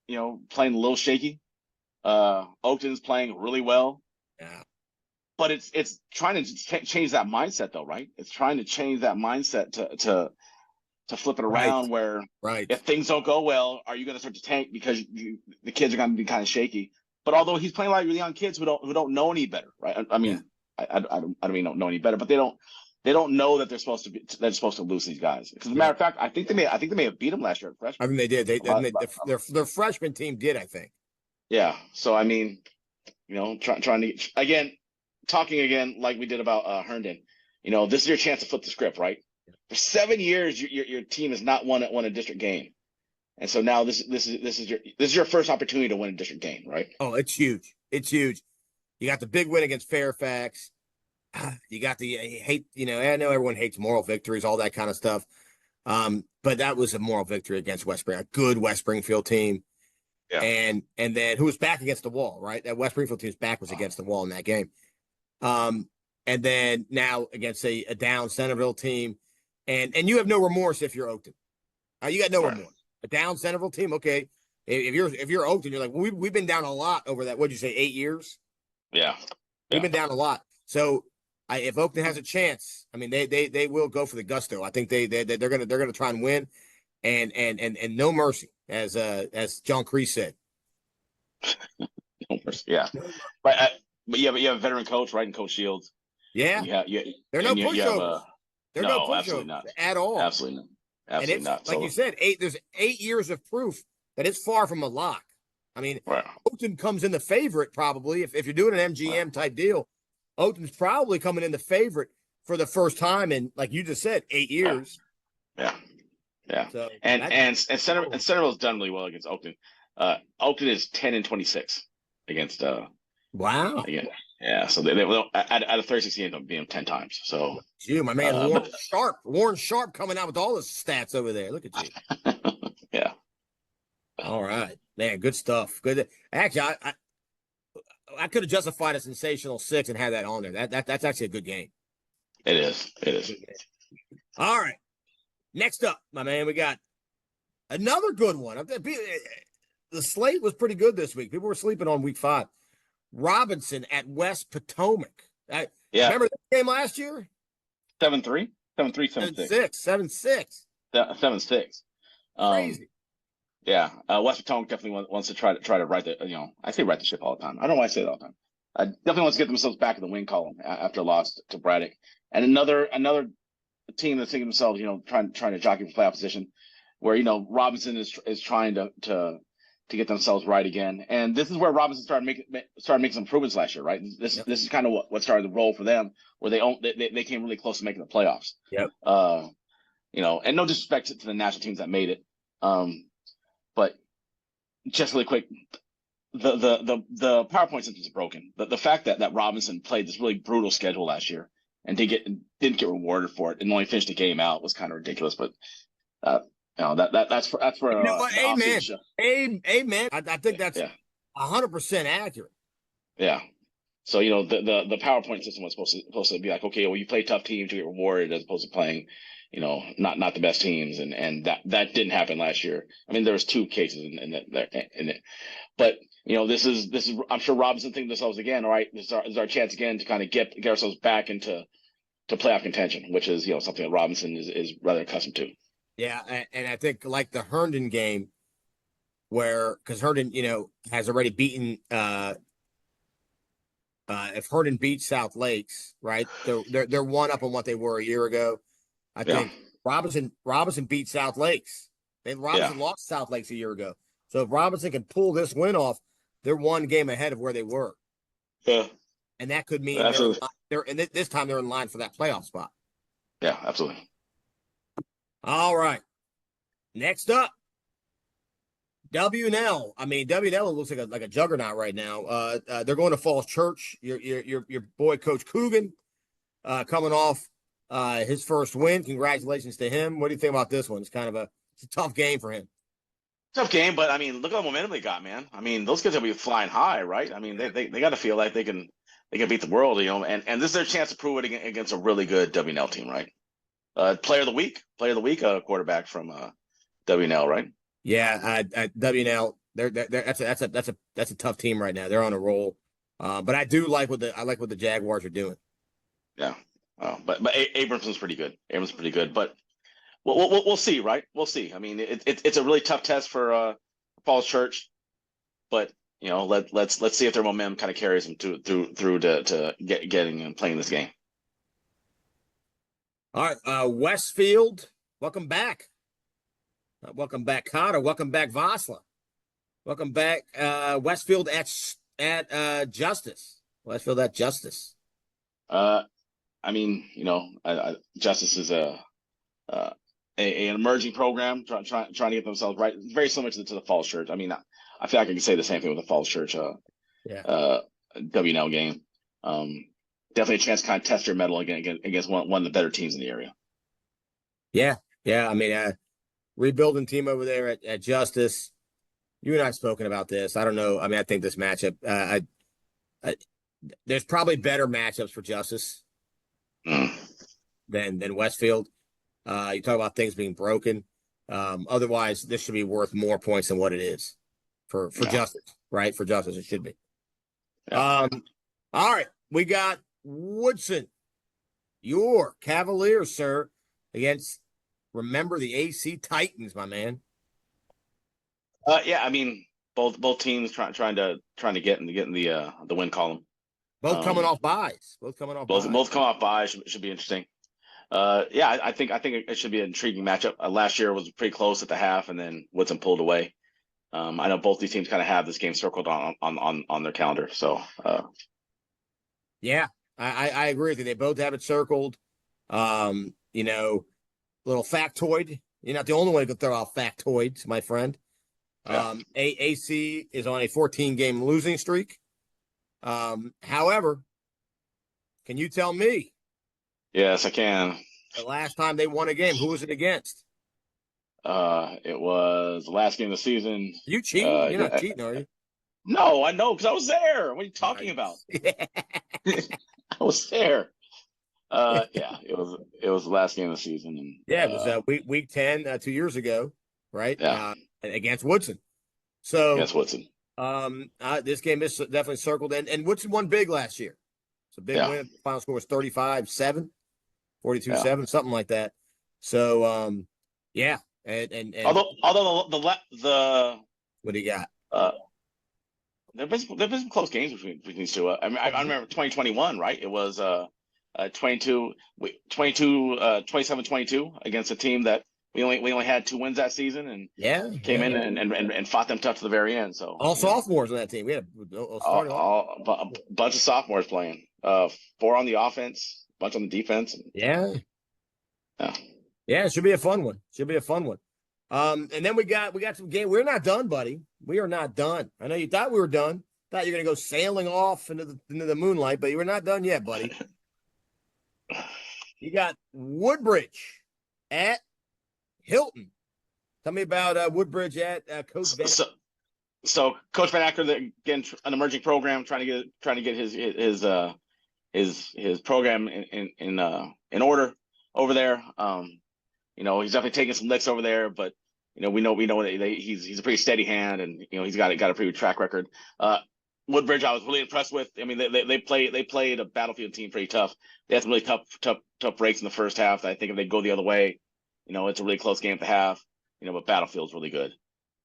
playing a little shaky. Oakton's playing really well. Yeah. But it's trying to change that mindset, though, right? It's trying to change that mindset to flip it around, where if things don't go well, are you going to start to tank because the kids are going to be kind of shaky? But although he's playing a lot of really young kids who don't know any better, right? I mean, I don't mean don't know any better, but they don't know that they're supposed to lose these guys. Because as a matter of fact, I think they may have beat them last year at freshman. I mean, they did. Their freshman team did, I think. Yeah. So I mean, trying to talking again like we did about Herndon. This is your chance to flip the script, right? For 7 years, your team has not won a district game, and so now this is your first opportunity to win a district game, right? Oh, it's huge. It's huge. You got the big win against Fairfax. You got I know everyone hates moral victories, all that kind of stuff. But that was a moral victory against West Springfield, a good West Springfield team. Yeah. And then who was back against the wall, right? That West Springfield team's back was against the wall in that game. And then now against a down Centerville team. And you have no remorse if you're Oakton. You got no remorse. A down Centerville team, okay. If you're Oakton, you're like, well, we've been down a lot over that. What'd you say, 8 years? Yeah. We've been down a lot. So if Oakton has a chance, I mean, they will go for the gusto. I think they're gonna try and win, and no mercy, as John Kreese said. No mercy. Yeah. But you have a veteran coach, right, and Coach Shields. Yeah. They're no pushovers. They're no pushovers absolutely not at all. Absolutely not. Absolutely not. Like you said, there's 8 years of proof that it's far from a lock. I mean, Oakton comes in the favorite probably. If you're doing an MGM type deal, Oakton's probably coming in the favorite for the first time in, like you just said, 8 years. Yeah. So and Centerville's done really well against Oakton. Oakton is 10-26 against. Wow. Yeah. So they will at a 36 game beat them 10 times. So my man Warren Sharp coming out with all his stats over there. Look at you. Yeah. All right, man. Good stuff. Good. Actually, I could have justified a sensational 6 and had that on there. That's actually a good game. It is. All right. Next up, my man, we got another good one. The slate was pretty good this week. People were sleeping on week 5. Robinson at West Potomac. Remember that game last year? 7-3, 7-3, 7-6. 7-6. Crazy. Yeah, West Potomac definitely wants to try to right the I say right the ship all the time. I don't know why I say that all the time. I definitely wants to get themselves back in the win column after a loss to Braddock, and another team that's thinking themselves trying to jockey for playoff position, where Robinson is trying to get themselves right again, and this is where Robinson started making some improvements last year, right? This is kind of what started the roll for them, where they came really close to making the playoffs. Yep. And no disrespect to the national teams that made it. But just really quick, the PowerPoint system is broken. The fact that Robinson played this really brutal schedule last year and didn't get rewarded for it and only finished the game out was kind of ridiculous. But that's for amen. Amen. I think that's 100% accurate. Yeah. So the PowerPoint system was supposed to be like, okay, well, you play tough teams, you get rewarded, as opposed to playing not the best teams, and that didn't happen last year. I mean, there was 2 cases in it, but this is I'm sure Robinson thinking themselves again. All right, this is our chance again to kind of get ourselves back into playoff contention, which is something that Robinson is rather accustomed to. Yeah, and I think like the Herndon game, because Herndon has already beaten if Herndon beats South Lakes, right, they're one up on what they were a year ago. I think Robinson beat South Lakes. Robinson lost South Lakes a year ago. So if Robinson can pull this win off, they're one game ahead of where they were. Yeah. And that could mean this time they're in line for that playoff spot. Yeah, absolutely. All right. Next up, W&L. I mean, W&L looks like a juggernaut right now. They're going to Falls Church. Your boy Coach Coogan coming off his first win. Congratulations to him. What do you think about this one? It's a tough game for him. Tough game, but I mean, look at the momentum they got, man. I mean, those kids will be flying high, right? I mean, they got to feel like they can beat the world, and this is their chance to prove it against a really good W&L team, right? Player of the week, quarterback from W&L, right? Yeah, W&L. That's a tough team right now. They're on a roll, but I like what the Jaguars are doing. Yeah, but Abramson's pretty good. But we'll see, right? We'll see. I mean, it's a really tough test for Falls Church, but let's see if their momentum kind of carries them through to getting and playing this game. All right, Westfield, welcome back. Welcome back, Cotter. Welcome back, Vosla. Welcome back, Westfield at Justice. Westfield at Justice. I mean, Justice is an emerging program trying to get themselves right. Very similar to the Falls Church. I mean, I feel like I can say the same thing with the Falls Church W&L game. Definitely a chance to kind of test your mettle against one of the better teams in the area. Yeah. I mean, rebuilding team over there at Justice. You and I have spoken about this. I don't know. I mean, I think this matchup, there's probably better matchups for Justice than Westfield. You talk about things being broken. Otherwise, this should be worth more points than what it is for Justice, right? For Justice, it should be. Yeah. All right, we got Woodson, your Cavaliers, sir, against, remember, the AC Titans, my man. Yeah, I mean, both teams trying to get in the win column. Both coming off buys. Both come off buys should be interesting. Yeah, I think it should be an intriguing matchup. Last year was pretty close at the half, and then Woodson pulled away. I know both these teams kind of have this game circled on their calendar. So, yeah, I agree with you. They both have it circled. Little factoid. You're not the only one to throw out factoids, my friend. Yeah. AC is on a 14-game losing streak. However, can you tell me? Yes, I can. The last time they won a game, who was it against? It was the last game of the season. You cheating? You're not cheating, are you? No, I know, because I was there. What are you talking about? I was there. Yeah, it was the last game of the season. And, yeah, it was week 10 2 years ago, right? Yeah. Against Woodson. So against Woodson. This game is definitely circled, and Woodson won big last year. It's a big win. The final score was 35-7, 42-7, something like that. So yeah. And although the what do you got? There've been some close games between these two. I mean, I remember 2021, right? It was 27-22 against a team that we only had 2 wins that season, and came in and fought them tough to the very end. So all sophomores on that team. We had a bunch of sophomores playing. 4 on the offense, bunch on the defense. Yeah. It should be a fun one. And then we got some game. We're not done, buddy. We are not done. I know you thought we were done. Thought you were gonna go sailing off into the moonlight, but you were not done yet, buddy. You got Woodbridge at Hilton. Tell me about Woodbridge at Coach Van. So Coach Van Acker, again, an emerging program, trying to get his program in order over there. He's definitely taking some licks over there, but we know that he's a pretty steady hand, and he's got a pretty good track record. Woodbridge, I was really impressed with. I mean, they played a Battlefield team pretty tough. They had some really tough breaks in the first half. I think if they go the other way, it's a really close game at the half. But Battlefield's really good.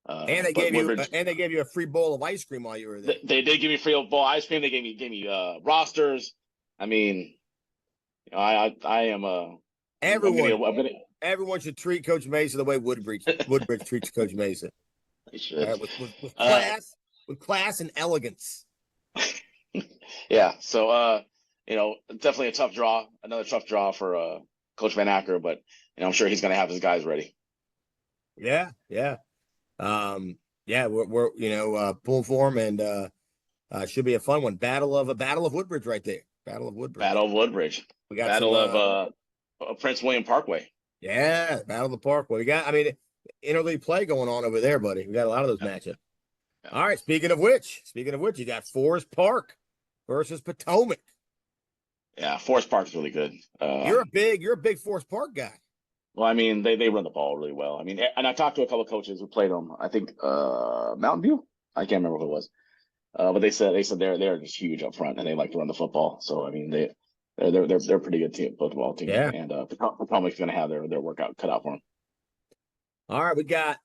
And they But gave Woodbridge, they gave you a free bowl of ice cream while you were there. they did give me free bowl ice cream. They gave me rosters. I mean, I am Everyone should treat Coach Mesa the way Woodbridge treats Coach Mesa. I should. With class and elegance. Yeah. So definitely a tough draw. Another tough draw for Coach Van Acker, but I'm sure he's going to have his guys ready. Yeah. We're pulling for him, and should be a fun one. Battle of Woodbridge right there. Battle of Woodbridge. We got Battle of Prince William Parkway. Yeah, Battle of the Parkway. We got, interleague play going on over there, buddy. We got a lot of those matchups. Yeah. All right. Speaking of which, you got Forest Park versus Potomac. Yeah, Forest Park's really good. You're a big Forest Park guy. Well, they run the ball really well. And I talked to a couple of coaches who played them. I think Mountain View. I can't remember who it was. But they said they're just huge up front and they like to run the football. So they're a pretty good football team. Yeah. And Potomac's going to have their workout cut out for them. All right, we got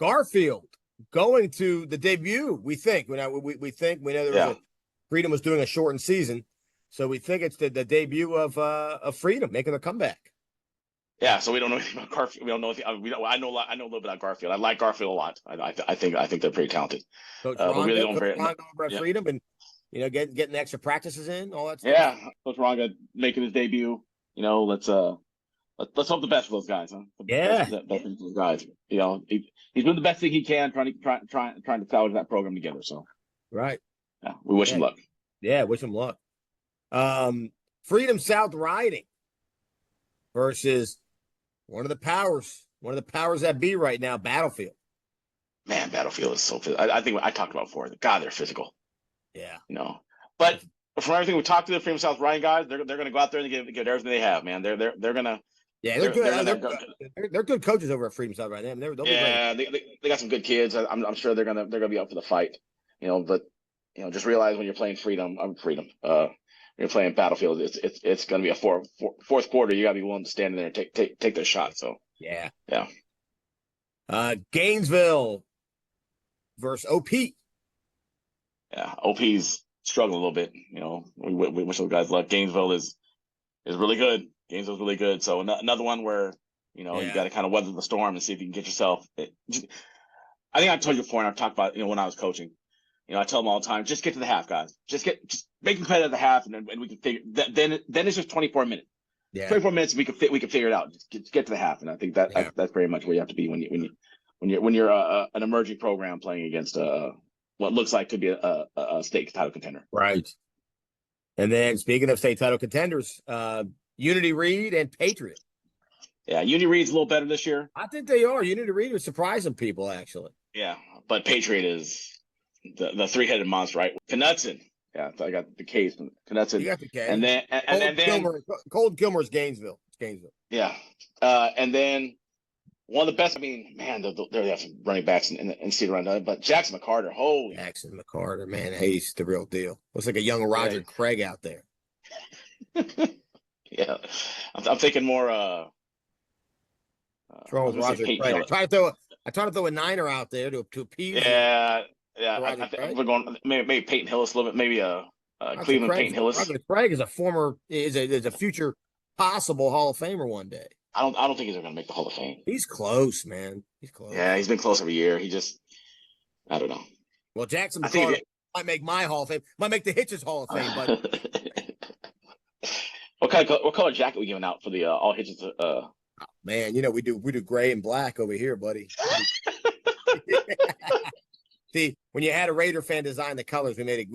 Garfield going to the debut. We think we know there was Freedom was doing a shortened season, so we think it's the debut of Freedom making a comeback. Yeah, so we don't know anything about Garfield. We don't know anything. I know a little bit about Garfield. I like Garfield a lot. I think they're pretty talented. Coach Ronga over at Freedom, and getting extra practices in, all that stuff. Yeah, Coach Ronga making his debut. Let's hope the best for those guys, huh? Best for those guys. He's doing the best thing he can, trying to salvage that program together. So right. Yeah, we wish him luck. Yeah, wish him luck. Freedom South Riding versus one of the powers that be right now, Battlefield. Man, Battlefield is so physical. I think I talked about before. God, they're physical. Yeah. But from everything we talked to the Freedom South Riding guys, they're going to go out there and give everything they have, man. They're going to. Yeah, they're good. They're good coaches over at Freedom South right now. They'll be great. They got some good kids. I'm sure they're gonna be up for the fight. But just realize when you're playing Freedom, you're playing Battlefield. It's gonna be a fourth quarter. You gotta be willing to stand in there and take their shot. So yeah. Gainesville versus OP. Yeah, OP's struggling a little bit. We wish those guys luck. Gainesville is really good. Gainesville's really good. So another one where, you got to kind of weather the storm and see if you can get yourself. I think I told you before, and I've talked about, when I was coaching, I tell them all the time, just get to the half, guys. Just make them play at the half, and we can figure. Then it's just 24 minutes. Yeah. 24 minutes, we can figure it out. Just get to the half, and I think that's very much where you have to be when you're an emerging program playing against what looks like could be a state title contender. Right. And then speaking of state title contenders, Unity Reed and Patriot. Yeah, Unity Reed's a little better this year. I think they are. Unity Reed was surprising people, actually. Yeah, but Patriot is the three-headed monster, right? Knutson. Yeah, I got the case. Knutson. You got the case. And then Cold Gilmore's Gainesville. It's Gainesville. Yeah. And then one of the best, they have some running backs in Cedar Run, but Jackson McCarter, holy. Jackson McCarter, man, he's the real deal. Looks like a young Roger Craig out there. Yeah. I'm thinking more Roger Craig. I tried to throw a niner out there to appease. Yeah. I think we're going maybe Peyton Hillis a little bit, maybe Cleveland Peyton Hillis. Roger Craig is a future possible Hall of Famer one day. I don't think he's going to make the Hall of Fame. He's close, man. He's close. Yeah, he's been close every year. I don't know. Well, Jackson McCarter might make my Hall of Fame. Might make the Hitches Hall of Fame, but what color jacket we giving out for the all Hitches? Man, we do gray and black over here, buddy. See, when you had a Raider fan design the colors, we made it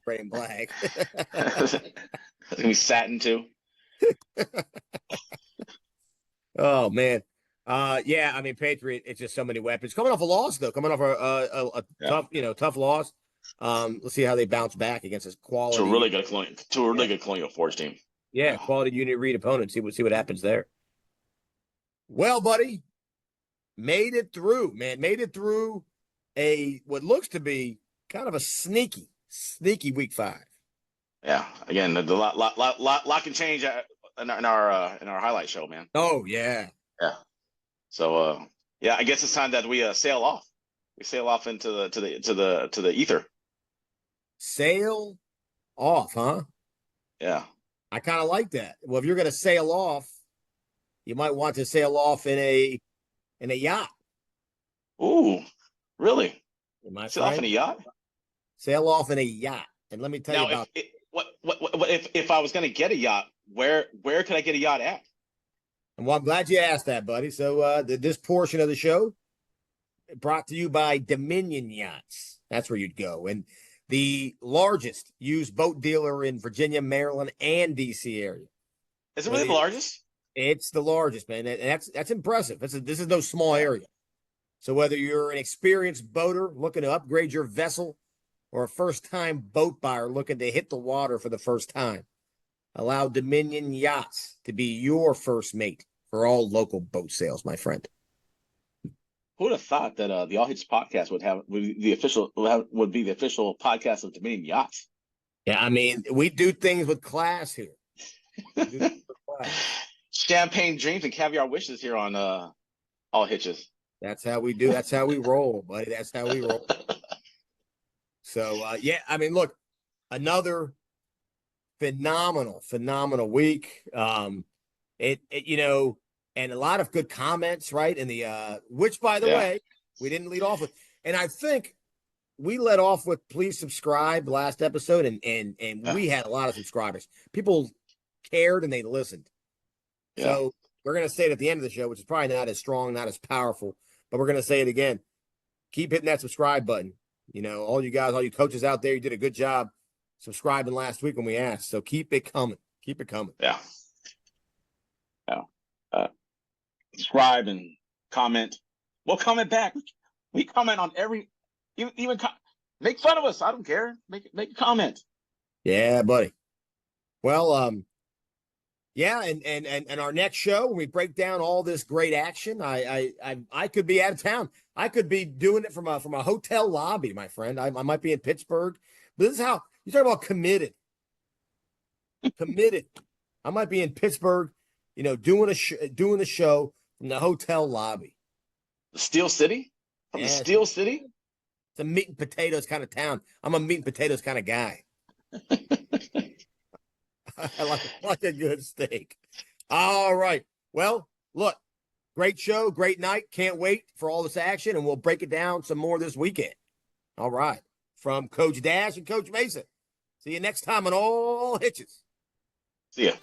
gray and black. It's gonna be satin too. Oh man, Patriot. It's just so many weapons coming off a loss though. Coming off a tough loss. Let's see how they bounce back against this quality. To a really good Colonial Forge team. Yeah, quality Unity Reed opponent. See what happens there. Well, buddy, made it through, man. Made it through what looks to be kind of a sneaky week 5. Yeah, again, the lot can change in our highlight show, man. Oh yeah. So Yeah, I guess it's time that we sail off. We sail off into the ether. Sail off, huh? Yeah. I kind of like that. Well, if you're going to sail off, you might want to sail off in a yacht. Ooh, really? My Sail off in a yacht? Sail off in a yacht. And let me tell you about if I was going to get a yacht, where could I get a yacht at? And well, I'm glad you asked that, buddy. So this portion of the show brought to you by Dominion Yachts. That's where you'd go. And the largest used boat dealer in Virginia, Maryland, and DC area. Is it really the largest? It's the largest, man. And that's impressive. This is no small area. So whether you're an experienced boater looking to upgrade your vessel or a first-time boat buyer looking to hit the water for the first time, allow Dominion Yachts to be your first mate for all local boat sales, my friend. Who would have thought that the All Hitches podcast would be the official podcast of Dominion Yachts? Yeah, I mean, we do things with class here. Champagne dreams and caviar wishes here on All Hitches. That's how we do. That's how we roll, buddy. That's how we roll. So yeah, I mean, look, another phenomenal week. And a lot of good comments, right? And the which, by the way, we didn't lead off with, and I think we led off with please subscribe last episode, and we had a lot of subscribers. People cared and they listened. Yeah. So we're gonna say it at the end of the show, which is probably not as strong, not as powerful, but we're gonna say it again. Keep hitting that subscribe button. All you guys, all you coaches out there, you did a good job subscribing last week when we asked. So keep it coming. Keep it coming. Yeah. Subscribe and comment. We'll comment back. We comment on even make fun of us. I don't care. Make a comment. Yeah, buddy. Well, yeah, and our next show when we break down all this great action, I could be out of town. I could be doing it from a hotel lobby, my friend. I might be in Pittsburgh. But this is how you talk about committed. Committed. I might be in Pittsburgh, doing the show from the hotel lobby. Steel City? From the Steel City? It's a meat and potatoes kind of town. I'm a meat and potatoes kind of guy. I like a good steak. All right. Well, look, great show, great night. Can't wait for all this action, and we'll break it down some more this weekend. All right. From Coach Dash and Coach Mesa. See you next time on All Hitches. See ya.